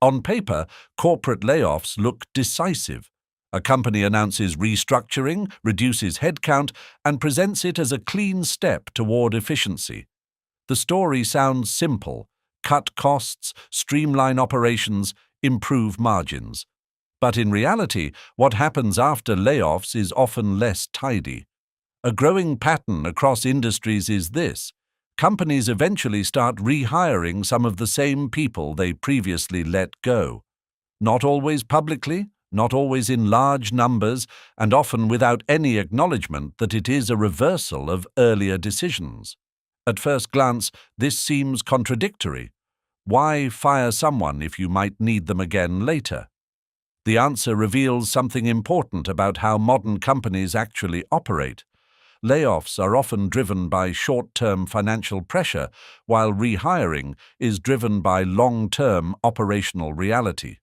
On paper, corporate layoffs look decisive. A company announces restructuring, reduces headcount, and presents it as a clean step toward efficiency. The story sounds simple: cut costs, streamline operations, improve margins. But in reality, what happens after layoffs is often less tidy. A growing pattern across industries is this: companies eventually start rehiring some of the same people they previously let go. Not always publicly, not always in large numbers, and often without any acknowledgement that it is a reversal of earlier decisions. At first glance, this seems contradictory. Why fire someone if you might need them again later? The answer reveals something important about how modern companies actually operate. Layoffs are often driven by short-term financial pressure, while rehiring is driven by long-term operational reality.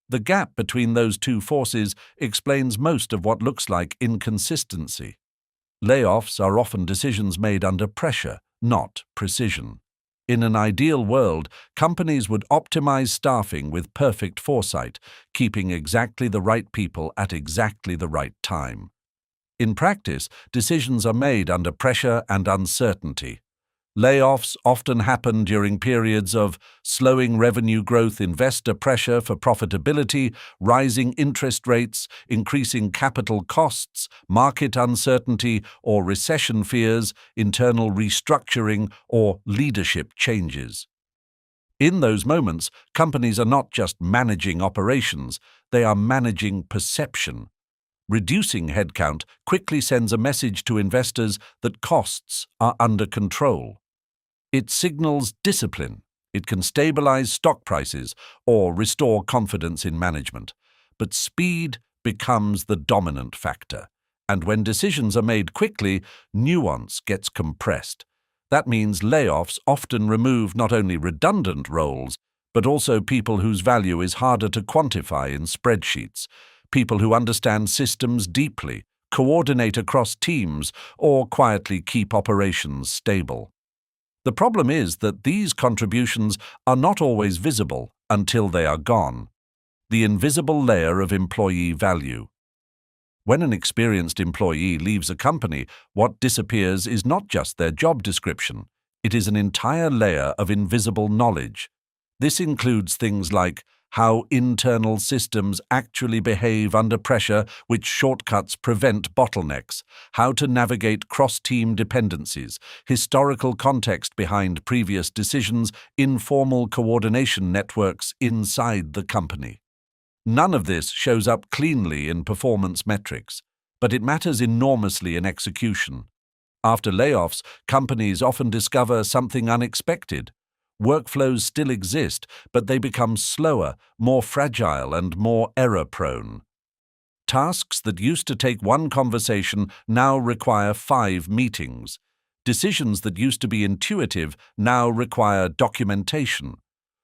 The gap between those two forces explains most of what looks like inconsistency. Layoffs are often decisions made under pressure, not precision. In an ideal world, companies would optimize staffing with perfect foresight, keeping exactly the right people at exactly the right time. In practice, decisions are made under pressure and uncertainty. Layoffs often happen during periods of slowing revenue growth, investor pressure for profitability, rising interest rates, increasing capital costs, market uncertainty or recession fears, internal restructuring, or leadership changes. In those moments, companies are not just managing operations, they are managing perception. Reducing headcount quickly sends a message to investors that costs are under control. It signals discipline. It can stabilize stock prices or restore confidence in management. But speed becomes the dominant factor. And when decisions are made quickly, nuance gets compressed. That means layoffs often remove not only redundant roles, but also people whose value is harder to quantify in spreadsheets. People who understand systems deeply, coordinate across teams, or quietly keep operations stable. The problem is that these contributions are not always visible until they are gone. The invisible layer of employee value. When an experienced employee leaves a company, what disappears is not just their job description. It is an entire layer of invisible knowledge. This includes things like how internal systems actually behave under pressure, which shortcuts prevent bottlenecks, how to navigate cross-team dependencies, historical context behind previous decisions, informal coordination networks inside the company. None of this shows up cleanly in performance metrics, but it matters enormously in execution. After layoffs, companies often discover something unexpected. Workflows still exist, but they become slower, more fragile, and more error-prone. Tasks that used to take one conversation now require 5 meetings. Decisions that used to be intuitive now require documentation.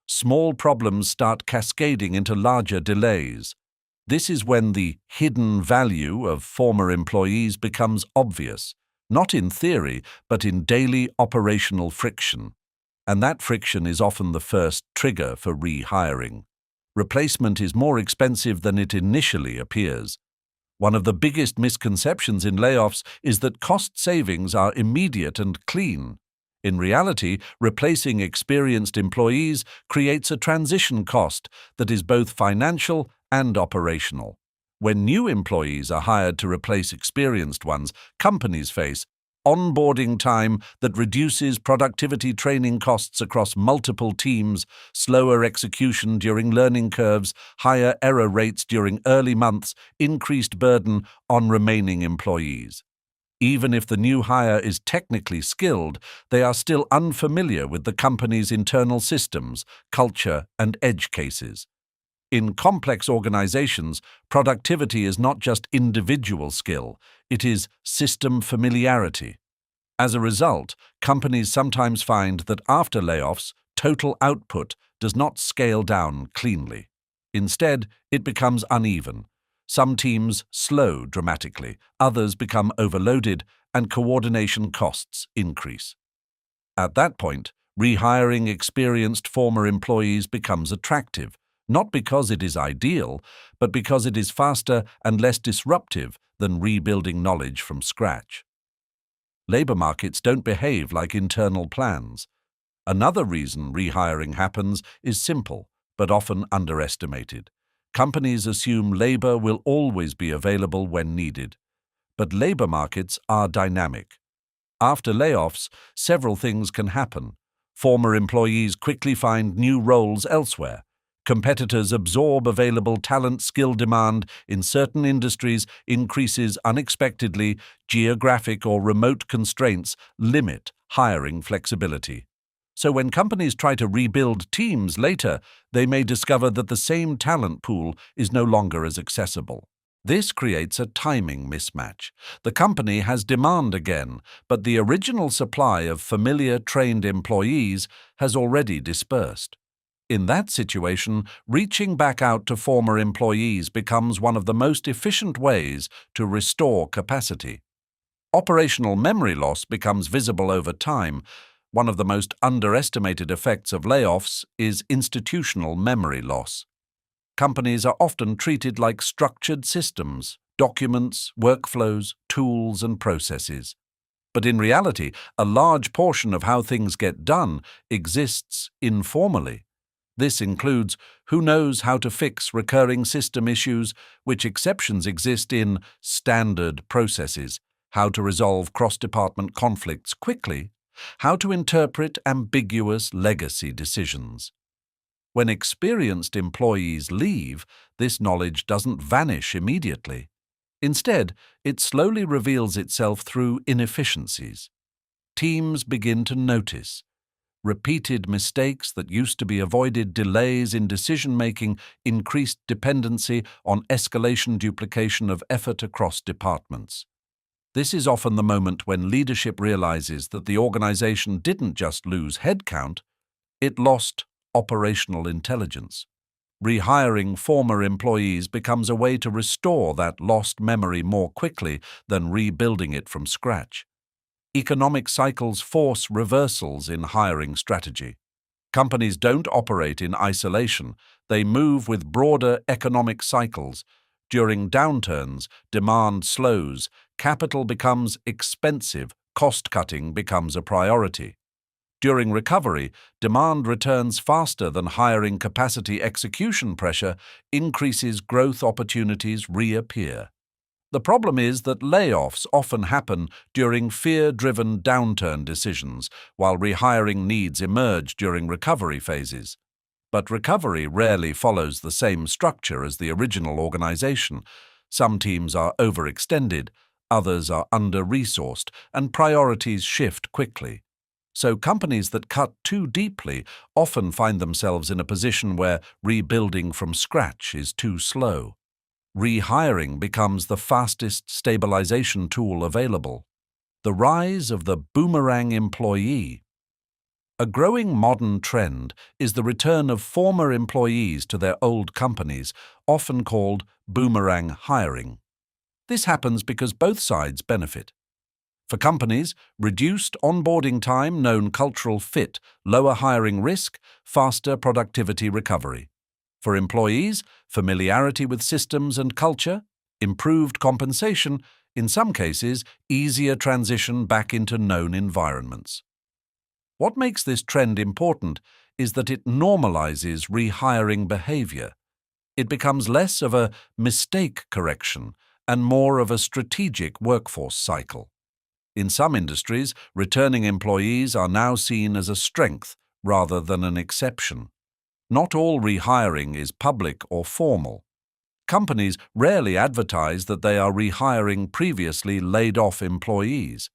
Small problems start cascading into larger delays. This is when the hidden value of former employees becomes obvious, not in theory, but in daily operational friction. And that friction is often the first trigger for rehiring. Replacement is more expensive than it initially appears. One of the biggest misconceptions in layoffs is that cost savings are immediate and clean. In reality, replacing experienced employees creates a transition cost that is both financial and operational. When new employees are hired to replace experienced ones, companies face onboarding time that reduces productivity training costs across multiple teams, slower execution during learning curves, higher error rates during early months, increased burden on remaining employees. Even if the new hire is technically skilled, they are still unfamiliar with the company's internal systems, culture, and edge cases. In complex organizations, productivity is not just individual skill, it is system familiarity. As a result, companies sometimes find that after layoffs, total output does not scale down cleanly. Instead, it becomes uneven. Some teams slow dramatically, others become overloaded, and coordination costs increase. At that point, rehiring experienced former employees becomes attractive, not because it is ideal, but because it is faster and less disruptive than rebuilding knowledge from scratch. Labor markets don't behave like internal plans. Another reason rehiring happens is simple, but often underestimated. Companies assume labor will always be available when needed. But labor markets are dynamic. After layoffs, several things can happen. Former employees quickly find new roles elsewhere. Competitors absorb available talent. Skill demand in certain industries increases unexpectedly. Geographic or remote constraints limit hiring flexibility. So when companies try to rebuild teams later, they may discover that the same talent pool is no longer as accessible. This creates a timing mismatch. The company has demand again, but the original supply of familiar trained employees has already dispersed. In that situation, reaching back out to former employees becomes one of the most efficient ways to restore capacity. Operational memory loss becomes visible over time. One of the most underestimated effects of layoffs is institutional memory loss. Companies are often treated like structured systems, documents, workflows, tools, and processes. But in reality, a large portion of how things get done exists informally. This includes who knows how to fix recurring system issues, which exceptions exist in standard processes, how to resolve cross-department conflicts quickly, how to interpret ambiguous legacy decisions. When experienced employees leave, this knowledge doesn't vanish immediately. Instead, it slowly reveals itself through inefficiencies. Teams begin to notice repeated mistakes that used to be avoided, delays in decision-making, increased dependency on escalation duplication of effort across departments. This is often the moment when leadership realizes that the organization didn't just lose headcount, it lost operational intelligence. Rehiring former employees becomes a way to restore that lost memory more quickly than rebuilding it from scratch. Economic cycles force reversals in hiring strategy. Companies don't operate in isolation. They move with broader economic cycles. During downturns, demand slows, capital becomes expensive, cost-cutting becomes a priority. During recovery, demand returns faster than hiring capacity. Execution pressure increases, growth opportunities reappear. The problem is that layoffs often happen during fear-driven downturn decisions, while rehiring needs emerge during recovery phases. But recovery rarely follows the same structure as the original organization. Some teams are overextended, others are under-resourced, and priorities shift quickly. So companies that cut too deeply often find themselves in a position where rebuilding from scratch is too slow. Rehiring becomes the fastest stabilization tool available. The rise of the boomerang employee. A growing modern trend is the return of former employees to their old companies, often called boomerang hiring. This happens because both sides benefit. For companies, reduced onboarding time, known cultural fit, lower hiring risk, faster productivity recovery. For employees, familiarity with systems and culture, improved compensation, in some cases, easier transition back into known environments. What makes this trend important is that it normalizes rehiring behavior. It becomes less of a mistake correction and more of a strategic workforce cycle. In some industries, returning employees are now seen as a strength rather than an exception. Not all rehiring is public or formal. Companies rarely advertise that they are rehiring previously laid-off employees.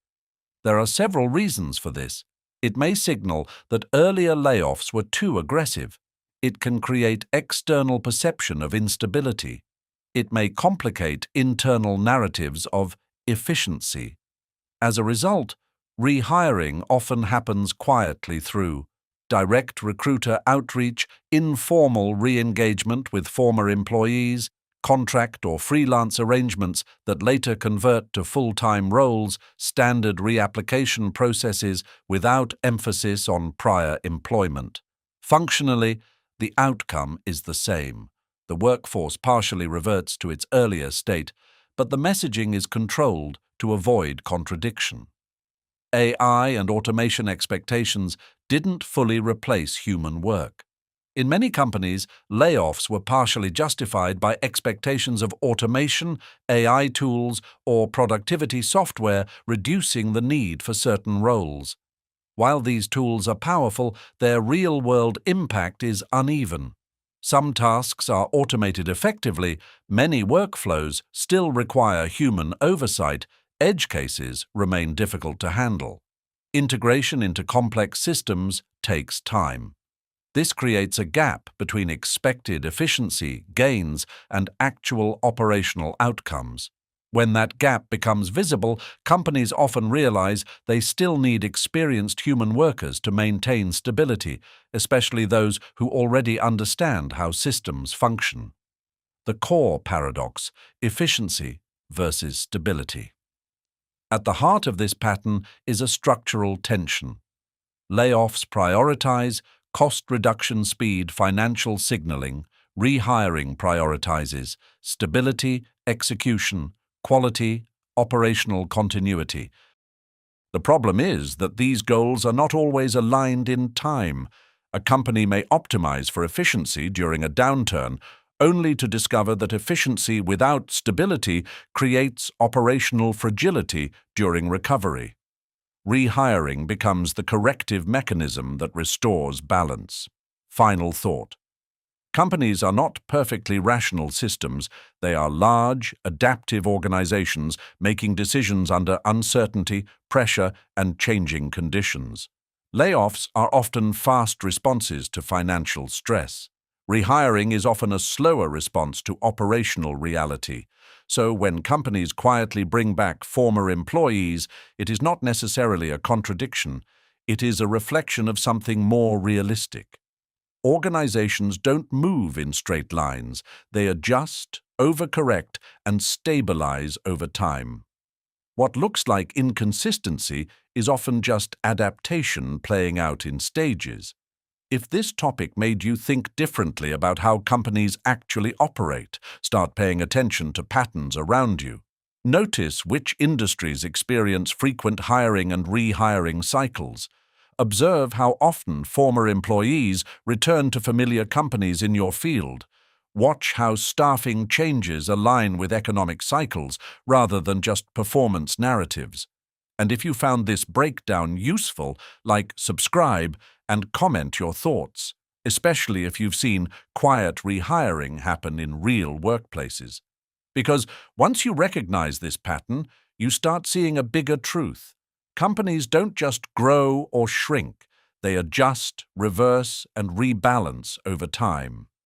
There are several reasons for this. It may signal that earlier layoffs were too aggressive. It can create external perception of instability. It may complicate internal narratives of efficiency. As a result, rehiring often happens quietly through direct recruiter outreach, informal re-engagement with former employees, contract or freelance arrangements that later convert to full-time roles, standard reapplication processes without emphasis on prior employment. Functionally, the outcome is the same. The workforce partially reverts to its earlier state, but the messaging is controlled to avoid contradiction. AI and automation expectations didn't fully replace human work. In many companies, layoffs were partially justified by expectations of automation, AI tools, or productivity software reducing the need for certain roles. While these tools are powerful, their real-world impact is uneven. Some tasks are automated effectively, many workflows still require human oversight, edge cases remain difficult to handle. Integration into complex systems takes time. This creates a gap between expected efficiency gains and actual operational outcomes. When that gap becomes visible, companies often realize they still need experienced human workers to maintain stability, especially those who already understand how systems function. The core paradox: efficiency versus stability. At the heart of this pattern is a structural tension. Layoffs prioritize cost reduction, speed, financial signaling. Rehiring prioritizes stability, execution, quality, operational continuity. The problem is that these goals are not always aligned in time. A company may optimize for efficiency during a downturn, only to discover that efficiency without stability creates operational fragility during recovery. Rehiring becomes the corrective mechanism that restores balance. Final thought. Companies are not perfectly rational systems. They are large, adaptive organizations making decisions under uncertainty, pressure, and changing conditions. Layoffs are often fast responses to financial stress. Rehiring is often a slower response to operational reality. So when companies quietly bring back former employees, it is not necessarily a contradiction. It is a reflection of something more realistic. Organizations don't move in straight lines. They adjust, overcorrect, and stabilize over time. What looks like inconsistency is often just adaptation playing out in stages. If this topic made you think differently about how companies actually operate, start paying attention to patterns around you. Notice which industries experience frequent hiring and rehiring cycles. Observe how often former employees return to familiar companies in your field. Watch how staffing changes align with economic cycles rather than just performance narratives. And if you found this breakdown useful, like, subscribe, and comment your thoughts, especially if you've seen quiet rehiring happen in real workplaces. Because once you recognize this pattern, you start seeing a bigger truth. Companies don't just grow or shrink, they adjust, reverse, and rebalance over time.